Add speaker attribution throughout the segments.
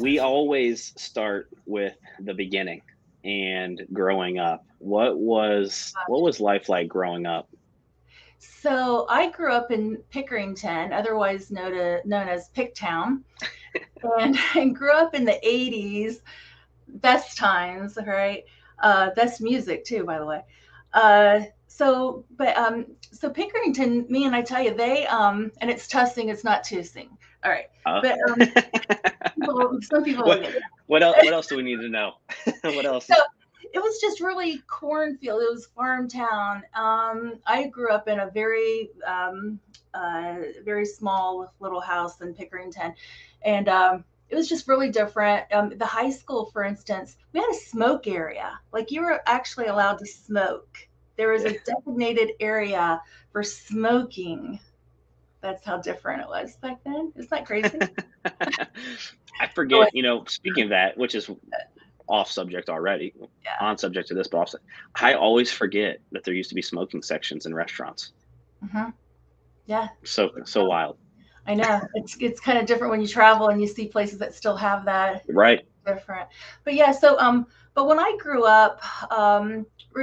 Speaker 1: we always start with the beginning and growing up. What was life like growing up?
Speaker 2: So I grew up in Pickerington, otherwise known as Picktown, and I grew up in the 80s, best times, right? Best music too, by the way. So Pickerington, me and I tell you, they and it's tussing, it's not tussing. All right,
Speaker 1: Uh,
Speaker 2: but some people will
Speaker 1: what
Speaker 2: get
Speaker 1: what else do we need to know? What else?
Speaker 2: so it was just really cornfield. It was farm town. I grew up in a very small little house in Pickerington, and it was just really different. The high school, for instance, we had a smoke area. Like you were actually allowed to smoke. There was a designated area for smoking. That's how different it was back then. Isn't that crazy?
Speaker 1: I
Speaker 2: Oh,
Speaker 1: forget, speaking of that, which is off subject already,
Speaker 2: yeah.
Speaker 1: on subject to this, but also, I always forget that there used to be smoking sections in restaurants.
Speaker 2: Hmm. Yeah.
Speaker 1: So wild.
Speaker 2: I know it's kind of different when you travel and you see places that still have that.
Speaker 1: Right.
Speaker 2: Different, but yeah. But when I grew up,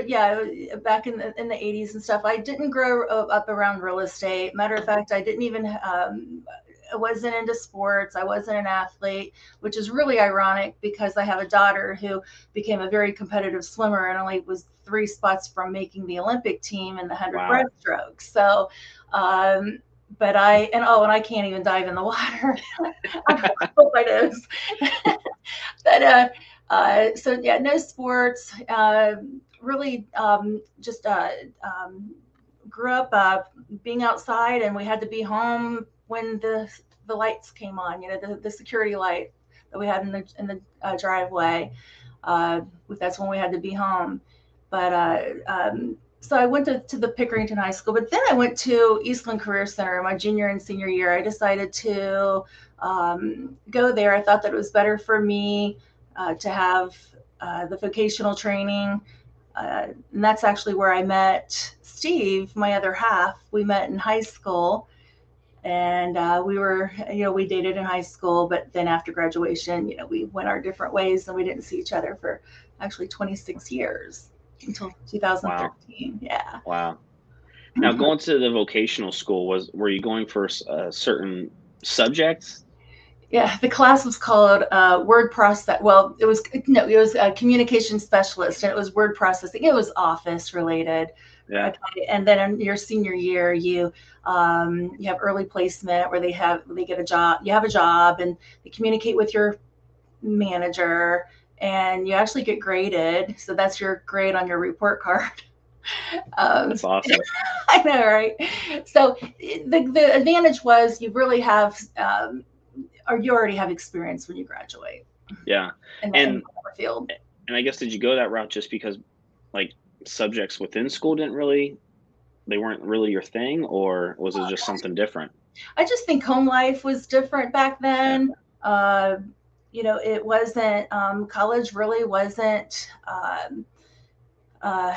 Speaker 2: yeah, back in the 80s and stuff, I didn't grow up around real estate. Matter of fact, I didn't even. I wasn't into sports. I wasn't an athlete, which is really ironic because I have a daughter who became a very competitive swimmer and only was 3 spots from making the Olympic team in the 100
Speaker 1: Wow.
Speaker 2: breaststroke. So, um, but I can't even dive in the water. I hope I do. But so yeah, no sports. Really, just grew up being outside, and we had to be home when the lights came on. You know, the security light that we had in the driveway. That's when we had to be home. But so I went to the Pickerington High School, but then I went to Eastland Career Center my junior and senior year. I decided to go there. I thought that it was better for me to have the vocational training. And that's actually where I met Steve, my other half. We met in high school, and we dated in high school, but then after graduation, we went our different ways, and we didn't see each other for actually 26 years until
Speaker 1: Wow.
Speaker 2: 2013. Yeah.
Speaker 1: Wow. Now, going to the vocational school, were you going for certain subjects?
Speaker 2: Yeah, the class was called word process. Well, it was no, it was a communication specialist, and it was word processing. It was office related.
Speaker 1: Yeah.
Speaker 2: Okay, and then in your senior year, you have early placement where they get a job. You have a job, and they communicate with your manager, and you actually get graded. So that's your grade on your report card. Um,
Speaker 1: That's awesome.
Speaker 2: I know, right? So the advantage was you really have or you already have experience when you graduate
Speaker 1: Yeah.
Speaker 2: in
Speaker 1: And
Speaker 2: whatever field.
Speaker 1: and I guess, did you go that route just because, like, subjects within school they weren't really your thing, or was it just something different?
Speaker 2: I just think home life was different back
Speaker 1: Yeah.
Speaker 2: then. It wasn't college really wasn't. Uh,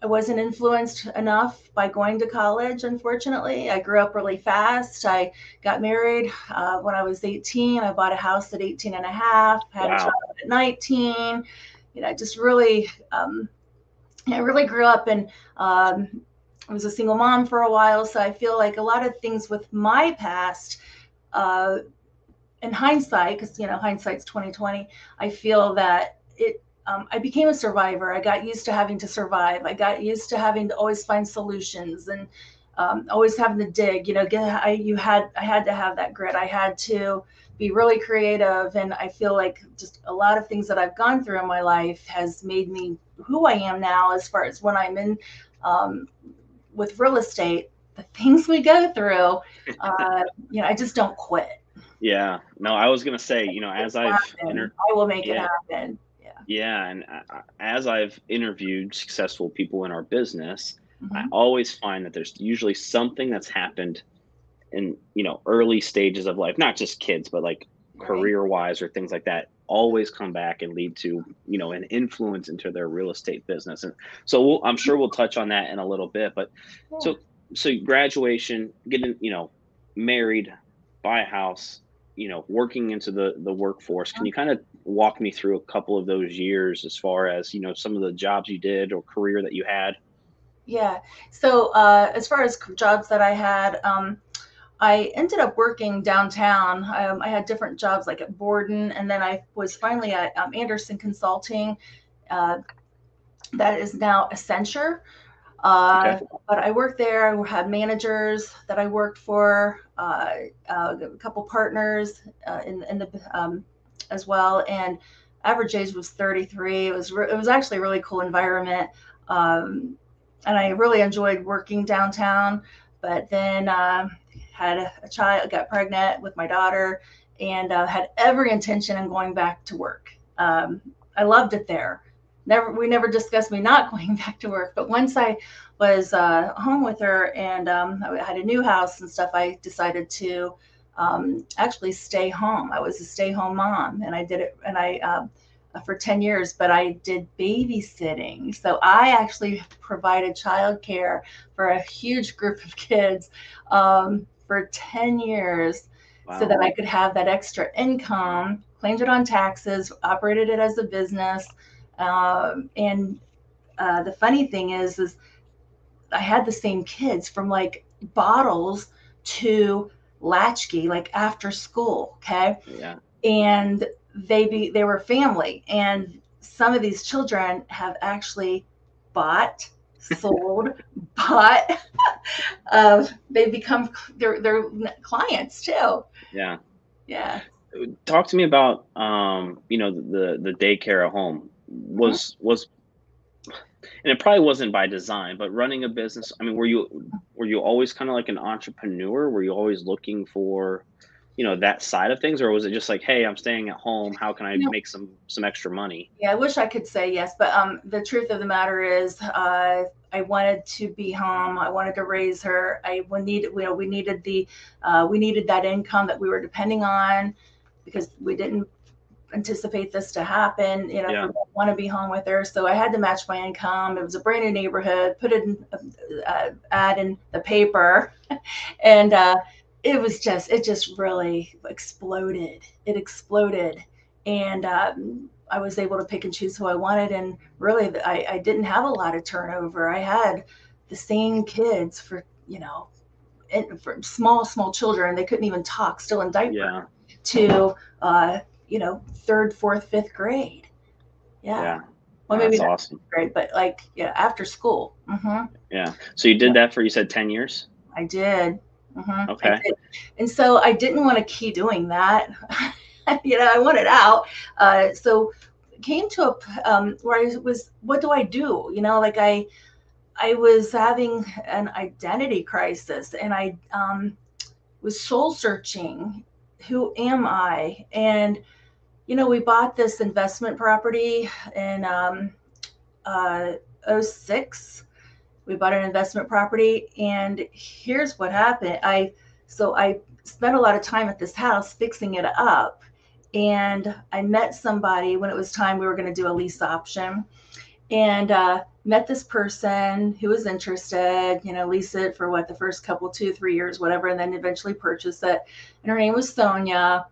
Speaker 2: I wasn't influenced enough by going to college, unfortunately. I grew up really fast. I got married when I was 18. I bought a house at 18 and a half, had a child
Speaker 1: Wow.
Speaker 2: at 19. Just really, I really grew up and I was a single mom for a while. So I feel like a lot of things with my past, uh, in hindsight, because hindsight's 2020, I feel that I became a survivor. I got used to having to survive. I got used to having to always find solutions and always having to dig. I had to have that grit. I had to be really creative, and I feel like just a lot of things that I've gone through in my life has made me who I am now. As far as when I'm in um, with real estate, the things we go through, I just don't quit.
Speaker 1: Yeah. No, I was gonna say, as I've
Speaker 2: I will make it
Speaker 1: yeah,
Speaker 2: happen. Yeah.
Speaker 1: yeah, and as I've interviewed successful people in our business, I
Speaker 2: Hmm.
Speaker 1: always find that there's usually something that's happened in, early stages of life, not just kids, but like
Speaker 2: Right.
Speaker 1: career wise or things like that, always come back and lead to, an influence into their real estate business. And so I'm sure we'll touch on that in a little bit, but
Speaker 2: Yeah.
Speaker 1: so, so graduation, getting, married, buy a house. working into the workforce. Can you kind of walk me through a couple of those years as far as, some of the jobs you did or career that you had?
Speaker 2: Yeah. So as far as jobs that I had, I ended up working downtown. I had different jobs like at Borden, and then I was finally at Anderson Consulting. Uh, that is now Accenture.
Speaker 1: Okay.
Speaker 2: But I worked there. I had managers that I worked for, a couple partners in the as well. And average age was 33. It was actually a really cool environment, and I really enjoyed working downtown. But then had a child, got pregnant with my daughter, and had every intention of going back to work. I loved it there. We never discussed me not going back to work. But once I was home with her and I had a new house and stuff, I decided to actually stay home. I was a stay-home mom, and I did it, and I for 10 years, but I did babysitting. So I actually provided childcare for a huge group of kids for 10 years.
Speaker 1: Wow.
Speaker 2: So that I could have that extra income, claimed it on taxes, operated it as a business. And the funny thing is I had the same kids from like bottles to latchkey, like after school. Okay.
Speaker 1: Yeah.
Speaker 2: And they were family. And some of these children have actually bought, sold, bought. They become their clients too.
Speaker 1: Yeah.
Speaker 2: Yeah.
Speaker 1: Talk to me about the daycare at home was and it probably wasn't by design, but running a business. I mean, were you always kind of like an entrepreneur? Were you always looking for, that side of things, or was it just like, hey, I'm staying at home, how can I make some extra money?
Speaker 2: Yeah, I wish I could say yes, but the truth of the matter is, I wanted to be home. I wanted to raise her. We needed that income that we were depending on, because we didn't anticipate this to happen. If we want to be home with her, so I had to match my income. It was a brand new neighborhood. Put it in ad in the paper, and it just really exploded. It exploded, and I was able to pick and choose who I wanted. And really, I didn't have a lot of turnover. I had the same kids for for small children. They couldn't even talk, still in diaper, to third, fourth, fifth grade. Yeah. Well, maybe
Speaker 1: that's awesome.
Speaker 2: Grade, but after school. Mm-hmm.
Speaker 1: Yeah. So you did that for, you said 10 years?
Speaker 2: I did. Mm-hmm.
Speaker 1: Okay.
Speaker 2: I did. And so I didn't want to keep doing that. I wanted out. So it came to a where I was, what do I do? Like I was having an identity crisis, and I was soul searching. Who am I? And we bought this investment property in 06. We bought an investment property, and here's what happened. I spent a lot of time at this house fixing it up, and I met somebody when it was time. We were going to do a lease option, and met this person who was interested, lease it for the first couple, 2-3 years, whatever, and then eventually purchase it. And her name was Sonia.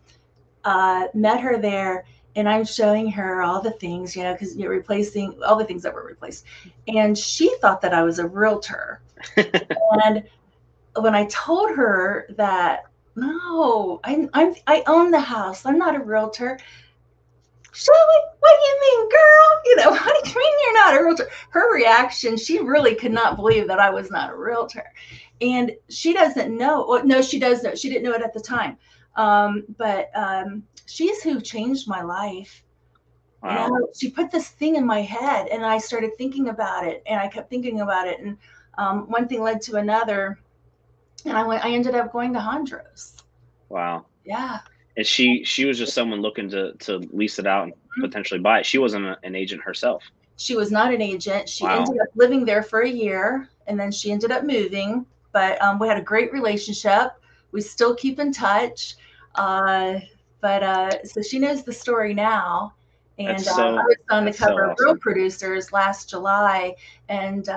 Speaker 2: Met her there, and I'm showing her all the things, because you're replacing all the things that were replaced. And she thought that I was a realtor. And when I told her that, no, I own the house, I'm not a realtor. Shelley, what do you mean, girl? What do you mean you're not a realtor? Her reaction, she really could not believe that I was not a realtor. And she doesn't know. Well, no, she does know. She didn't know it at the time. But she's who changed my life.
Speaker 1: Wow.
Speaker 2: She put this thing in my head, and I started thinking about it, and I kept thinking about it. And one thing led to another, and I ended up going to Hondros.
Speaker 1: Wow.
Speaker 2: Yeah.
Speaker 1: And she was just someone looking to lease it out and potentially buy it. She wasn't an agent herself.
Speaker 2: She was not an agent. She ended up living there for a year, and then she ended up moving. But we had a great relationship. We still keep in touch. So she knows the story now. And I was on the cover of Real Producers last July, and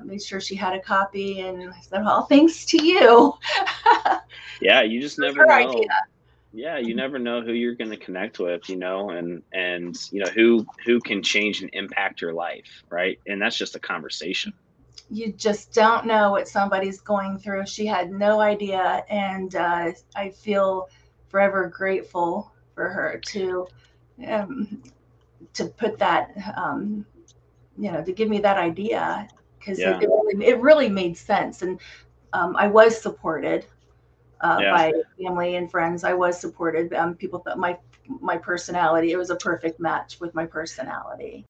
Speaker 2: made sure she had a copy. And I said, "Well, thanks to you."
Speaker 1: Yeah, you just never know. Yeah, you never know who you're going to connect with, and who can change and impact your life, right? And that's just a conversation.
Speaker 2: You just don't know what somebody's going through. She had no idea, and I feel forever grateful for her um, to put that, to give me that idea, because
Speaker 1: Yeah.
Speaker 2: it really made sense. And I was supported
Speaker 1: Yeah.
Speaker 2: by family and friends. I was supported. People thought my personality, it was a perfect match with my personality.